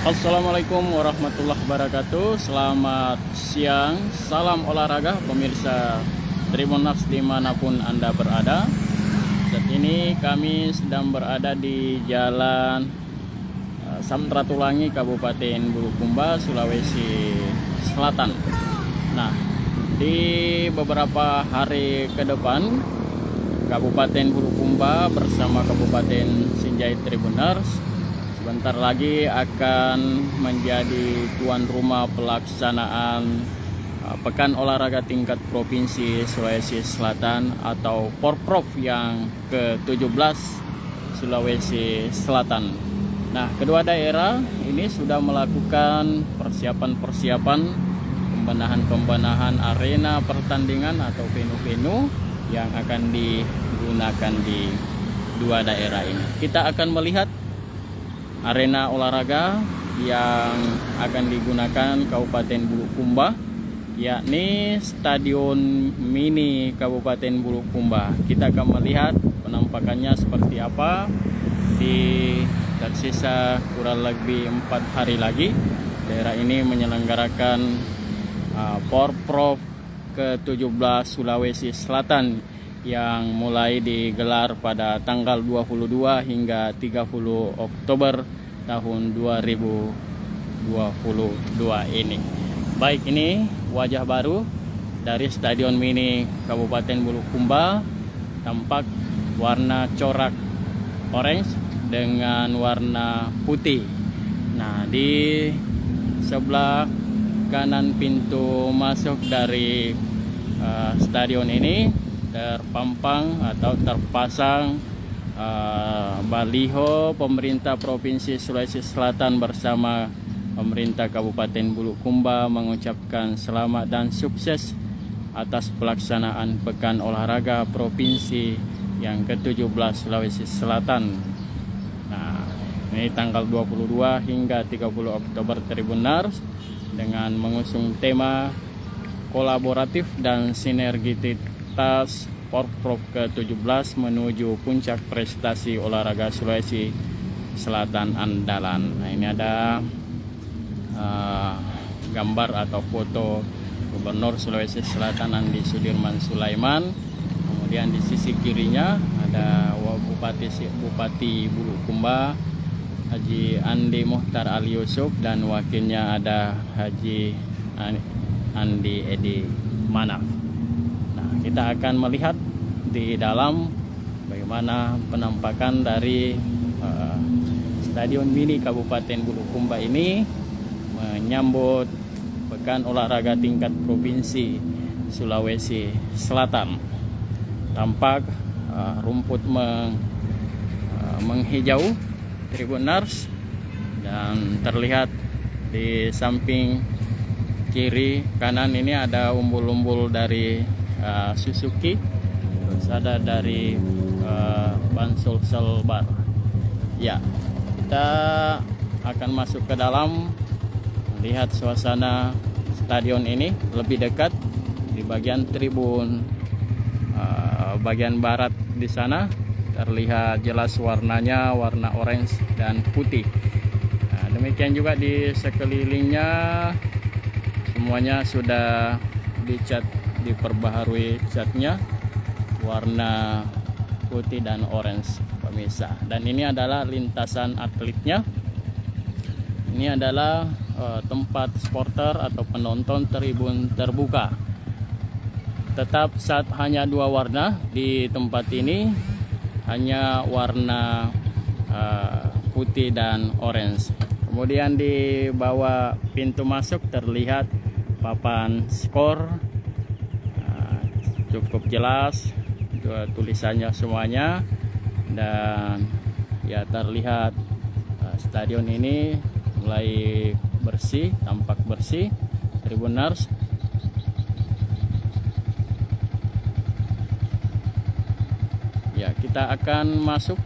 Assalamualaikum warahmatullahi wabarakatuh. Selamat siang, salam olahraga pemirsa Tribuners dimanapun Anda berada. Saat ini kami sedang berada di Jalan Samratulangi, Kabupaten Bulukumba, Sulawesi Selatan. Nah, di beberapa hari ke depan Kabupaten Bulukumba bersama Kabupaten Sinjai Tribuners sebentar lagi akan menjadi tuan rumah pelaksanaan Pekan Olahraga Tingkat Provinsi Sulawesi Selatan atau Porprov yang ke-17 Sulawesi Selatan. Nah, kedua daerah ini sudah melakukan persiapan-persiapan pembenahan arena pertandingan atau venue-venue yang akan digunakan di dua daerah ini. Kita akan melihat arena olahraga yang akan digunakan Kabupaten Bulukumba, yakni Stadion Mini Kabupaten Bulukumba. Kita akan melihat penampakannya seperti apa. Tersisa kurang lebih 4 hari lagi daerah ini menyelenggarakan Porprov ke-17 Sulawesi Selatan yang mulai digelar pada tanggal 22 hingga 30 Oktober tahun 2022 ini. Baik, ini wajah baru dari Stadion Mini Kabupaten Bulukumba, tampak warna corak orange dengan warna putih. Nah, di sebelah kanan pintu masuk dari stadion ini terpampang atau terpasang baliho pemerintah Provinsi Sulawesi Selatan bersama pemerintah Kabupaten Bulukumba mengucapkan selamat dan sukses atas pelaksanaan Pekan Olahraga Provinsi yang ke-17 Sulawesi Selatan. Nah, ini tanggal 22 hingga 30 Oktober Tribuners dengan mengusung tema kolaboratif dan sinergitas Porprov ke-17 menuju puncak prestasi olahraga Sulawesi Selatan andalan. Nah, ini ada gambar atau foto Gubernur Sulawesi Selatan Andi Sudirman Sulaiman. Kemudian di sisi kirinya ada Bupati Bulukumba Haji Andi Muhtar Ali Yusuf dan wakilnya ada Haji Andi Edi Manaf. Nah, kita akan melihat di dalam bagaimana penampakan dari Stadion Mini Kabupaten Bulukumba ini menyambut Pekan Olahraga Tingkat Provinsi Sulawesi Selatan. Tampak rumput menghijau Tribuners dan terlihat di samping kiri kanan ini ada umbul-umbul dari Suzuki, terus ada dari Ban Sulsel Bar. Ya, kita akan masuk ke dalam lihat suasana stadion ini lebih dekat di bagian tribun bagian barat. Di sana terlihat jelas warnanya warna orange dan putih. Nah, demikian juga di sekelilingnya semuanya sudah dicat, diperbaharui catnya warna putih dan orange pemirsa. Dan ini adalah lintasan atletnya. Ini adalah tempat supporter atau penonton tribun terbuka. Tetap hanya dua warna di tempat ini, hanya warna putih dan orange. Kemudian di bawah pintu masuk terlihat papan skor, cukup jelas tulisannya semuanya, dan ya terlihat stadion ini mulai bersih, tampak bersih Tribuners. Ya, kita akan masuk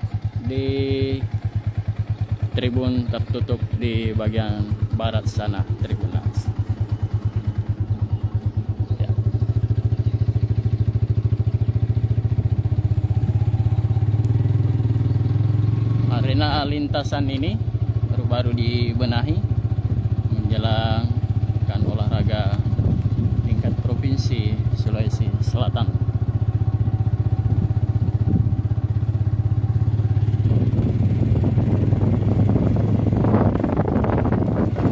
di tribun tertutup di bagian barat sana Tribuners. Ya. Arena lintasan ini baru dibenahi menjelang pekan olahraga tingkat provinsi Sulawesi Selatan.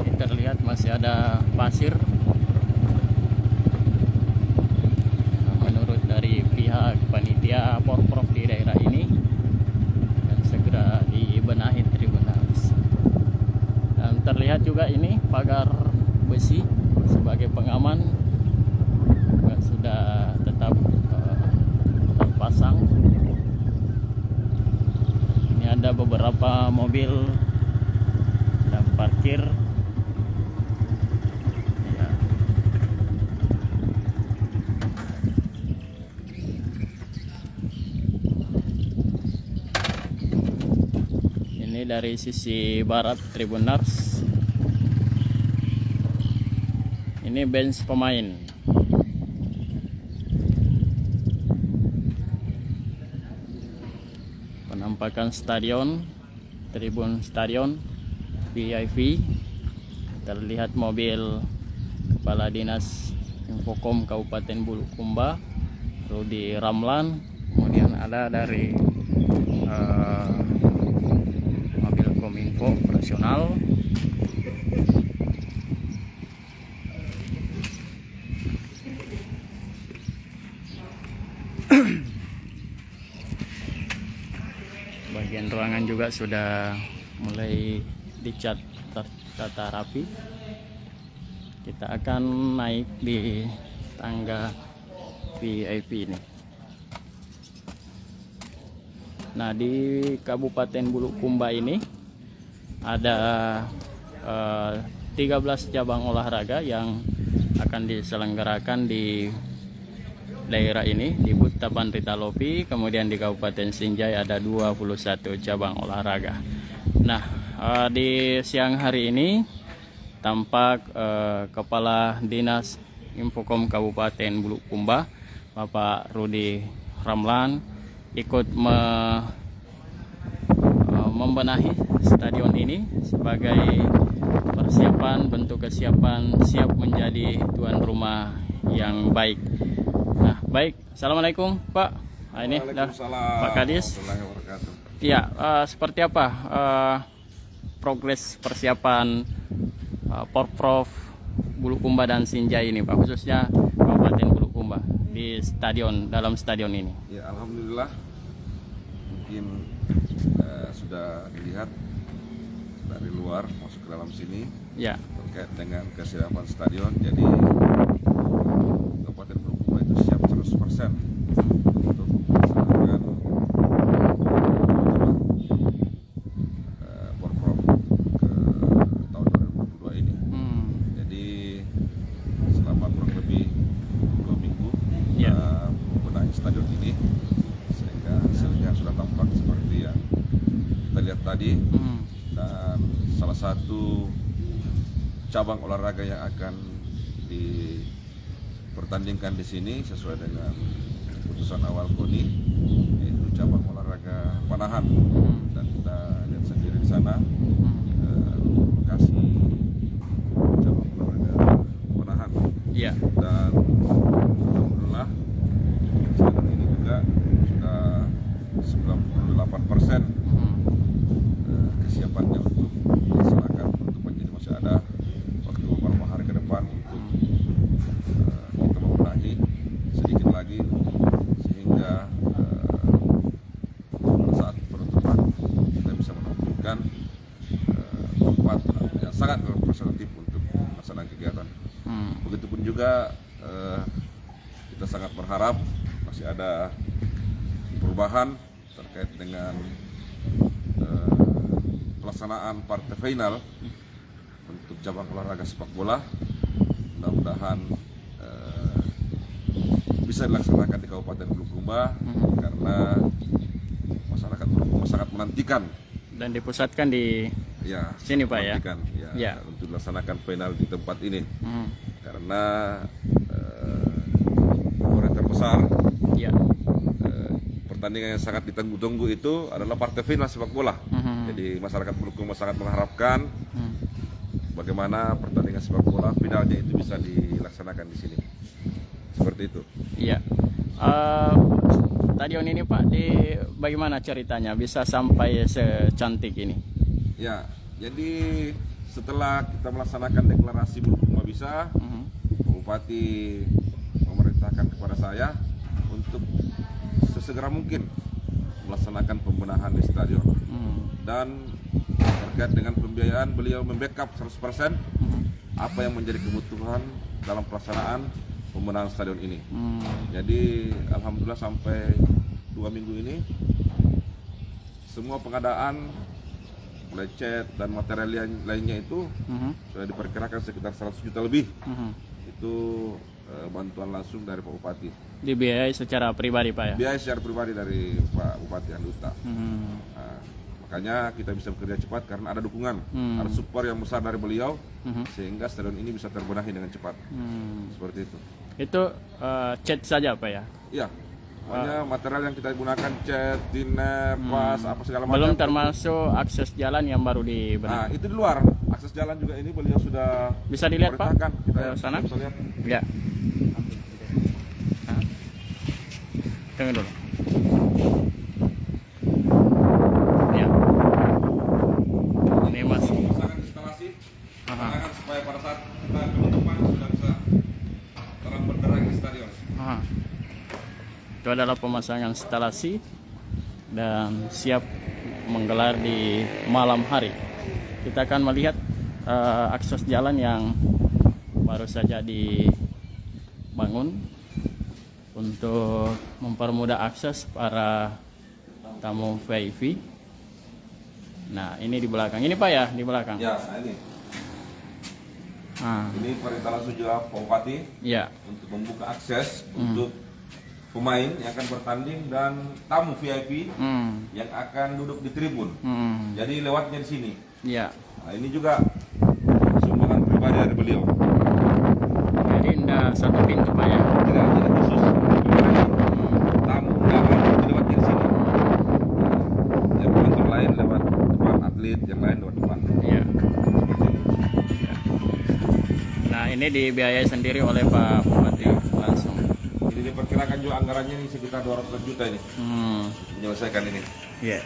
Ini terlihat masih ada pasir. Menurut dari pihak panitia Porprov di daerah ini, dan segera dibenahi Tribunals. Dan terlihat juga ini pagar besi sebagai pengaman juga sudah tetap terpasang. Ini ada beberapa mobil yang parkir. Ya. Ini dari sisi barat Tribunars. Ini bench pemain. Penampakan stadion, tribun stadion VIP. Terlihat mobil Kepala Dinas Infokom Kabupaten Bulukumba, Rudi Ramlan. Kemudian ada dari mobil Kominfo operasional. Bagian ruangan juga sudah mulai dicat tertata rapi. Kita akan naik di tangga VIP ini. Nah, di Kabupaten Bulukumba ini ada 13 cabang olahraga yang akan diselenggarakan di daerah ini, di Buttapan Ritalopi. Kemudian di Kabupaten Sinjai ada 21 cabang olahraga. Nah, di siang hari ini tampak Kepala Dinas Infokom Kabupaten Bulukumba, Bapak Rudi Ramlan, ikut membenahi stadion ini sebagai persiapan, bentuk kesiapan siap menjadi tuan rumah yang baik. Nah, baik. Assalamualaikum, Pak. Nah, ini Pak Kadis. Iya, seperti apa progres persiapan Porprov Bulukumba dan Sinjai ini, Pak, khususnya Kabupaten Bulukumba di stadion, dalam stadion ini? Ya, alhamdulillah. Mungkin sudah dilihat dari luar masuk ke dalam sini. Ya. Terkait dengan kesiapan stadion. Jadi Kabupaten Bulukumba itu siap 100% untuk melaksanakan Porprov ke tahun 2022 ini. Jadi selama kurang lebih 2 minggu kita membenahi stadion ini sehingga hasilnya sudah tampak seperti yang kita lihat tadi. Dan salah satu cabang olahraga yang akan dipertandingkan di sini sesuai dengan keputusan awal KONI, yaitu cabang olahraga panahan. Dan kita lihat sendiri di sana lokasi cabang olahraga panahan. Iya. Dan alhamdulillah stadion ini juga sudah 98% kesiapannya untuk dilaksanakan, untuk menjadi masih ada waktu beberapa hari ke depan untuk kita membenahi sedikit lagi sehingga pada saat penutupan kita bisa menemukan tempat yang sangat representatif untuk melaksanakan kegiatan. Begitupun juga kita sangat berharap masih ada perubahan terkait dengan pelaksanaan partai final untuk cabang olahraga sepak bola. Mudah-mudahan bisa dilaksanakan di Kabupaten Bulukumba karena masyarakat Bulukumba sangat menantikan dan dipusatkan di sini, Pak, ya, untuk dilaksanakan final di tempat ini. Karena favorit terbesar pertandingan yang sangat ditunggu-tunggu itu adalah partai final sepak bola. Jadi masyarakat Bulukumba sangat mengharapkan bagaimana pertandingan sepak bola finalnya itu bisa dilaksanakan di sini. Seperti itu. Iya. Stadion ini Pak, bagaimana ceritanya bisa sampai secantik ini? Ya, jadi setelah kita melaksanakan deklarasi Bulukumba bisa, Bupati memerintahkan kepada saya untuk sesegera mungkin melaksanakan pembenahan di stadion. Dan terkait dengan pembiayaan, beliau membackup 100% apa yang menjadi kebutuhan dalam pelaksanaan pembenahan stadion ini. Jadi alhamdulillah sampai 2 minggu ini semua pengadaan mulai cat dan material yang lainnya itu sudah diperkirakan sekitar 100 juta lebih. Itu bantuan langsung dari Pak Bupati. Dibiayai secara pribadi Pak ya? Biaya secara pribadi dari Pak Bupati Anduta. Nah, makanya kita bisa bekerja cepat karena ada dukungan, ada support yang besar dari beliau, sehingga stadion ini bisa terbenahi dengan cepat. Seperti itu. Itu cat saja Pak ya? Iya. Pokoknya material yang kita gunakan cat, tiner, pas, apa segala macam. Belum termasuk akses jalan yang baru diberi. Nah, itu di luar. Akses jalan juga ini beliau sudah bisa dilihat Pak? Kita Sana? bisa lihat. Ya. Tunggu dulu. Ya. Ini masih Pemasangan instalasi, pemasangan supaya pada saat kita penutupan sudah bisa terang benderang di stadion. Itu adalah pemasangan instalasi dan siap menggelar di malam hari. Kita akan melihat akses jalan yang baru saja dibangun untuk mempermudah akses para tamu VIP. Nah, ini di belakang. Ini Pak ya, di belakang. Ya, ini. Ini perintah langsung juga Pak Bupati. Ya. Untuk membuka akses untuk pemain yang akan bertanding dan tamu VIP yang akan duduk di tribun. Jadi lewatnya di sini. Ya. Nah, ini juga sumbangan pribadi dari beliau. Jadi tidak satu pintu Pak ya. Tidak, jadi khusus tamu undangan itu lewatnya di sini. Yang penonton lain lewat depan, atlet yang lain lewat depan. Iya. Nah, ini dibiayai sendiri oleh Pak Bupati langsung. Jadi diperkirakan juga anggarannya ini sekitar 200 juta ini menyelesaikan ini. Iya.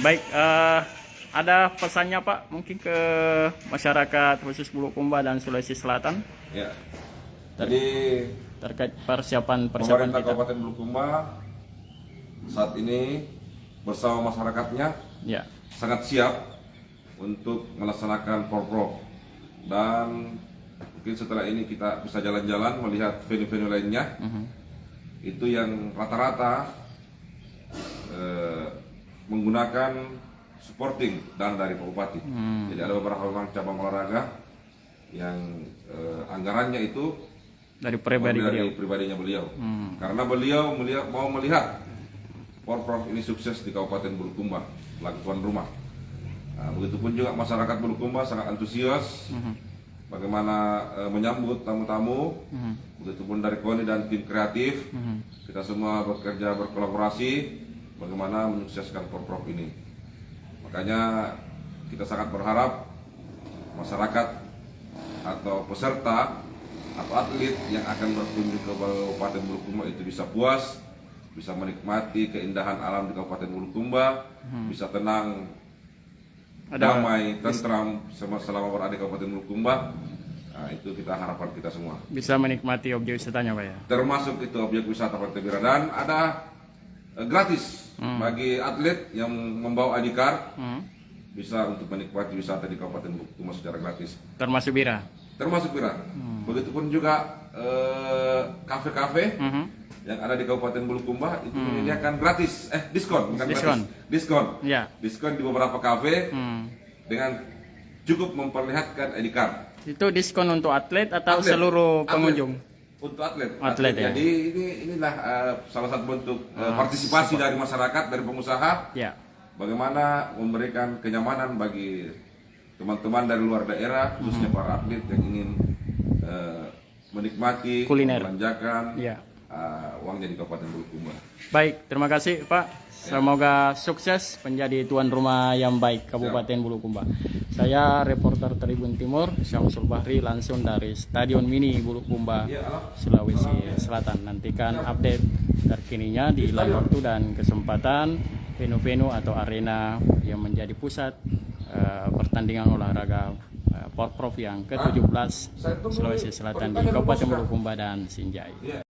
Baik, ada pesannya Pak mungkin ke masyarakat khusus Bulukumba dan Sulawesi Selatan? Ya. Jadi terkait persiapan pemerintah kita. Kabupaten Bulukumba saat ini bersama masyarakatnya sangat siap untuk melaksanakan Porprov, dan mungkin setelah ini kita bisa jalan-jalan melihat venue-venue lainnya. Itu yang rata-rata menggunakan supporting dana dari Pak Bupati. Jadi ada beberapa cabang olahraga yang anggarannya itu dari pribadinya beliau. Karena beliau mau melihat Porprov ini sukses di Kabupaten Bulukumba, selaku tuan rumah. Nah, begitupun juga masyarakat Bulukumba sangat antusias bagaimana menyambut tamu-tamu. Begitupun dari KONI dan tim kreatif, kita semua bekerja berkolaborasi bagaimana menyukseskan Porprov ini. Makanya kita sangat berharap masyarakat atau peserta atau atlet yang akan berkunjung ke Kabupaten Bulukumba itu bisa puas, bisa menikmati keindahan alam di Kabupaten Bulukumba, bisa tenang, damai, tentram selama berada di Kabupaten Bulukumba. Nah, itu kita harapan kita semua. Bisa menikmati objek wisatanya Pak ya? Termasuk itu objek wisata Pantai Bira, dan ada gratis bagi atlet yang membawa ID card, bisa untuk menikmati wisata di Kabupaten Bulukumba secara gratis. Termasuk Bira? Termasuk Bira. Begitupun juga kafe-kafe yang ada di Kabupaten Bulukumba itu menyediakan gratis, diskon, bukan diskon. Gratis, diskon. Ya. Diskon di beberapa kafe dengan cukup memperlihatkan ID card. Itu diskon untuk atlet atau seluruh pengunjung? Untuk atlet. Ya. Jadi inilah salah satu bentuk partisipasi dari masyarakat, dari pengusaha. Ya. Bagaimana memberikan kenyamanan bagi teman-teman dari luar daerah, khususnya para atlet yang ingin menikmati, kuliner, membelanjakan uangnya di Kabupaten Bulukumba. Baik, terima kasih Pak. Semoga sukses menjadi tuan rumah yang baik Kabupaten Bulukumba. Saya reporter Tribun Timur, Syamsul Bahri, langsung dari Stadion Mini Bulukumba, Sulawesi Selatan. Nantikan update terkininya di lain waktu dan kesempatan venue-venue atau arena yang menjadi pusat pertandingan olahraga Porprov yang ke-17 Sulawesi Selatan di Kabupaten Bulukumba dan Sinjai.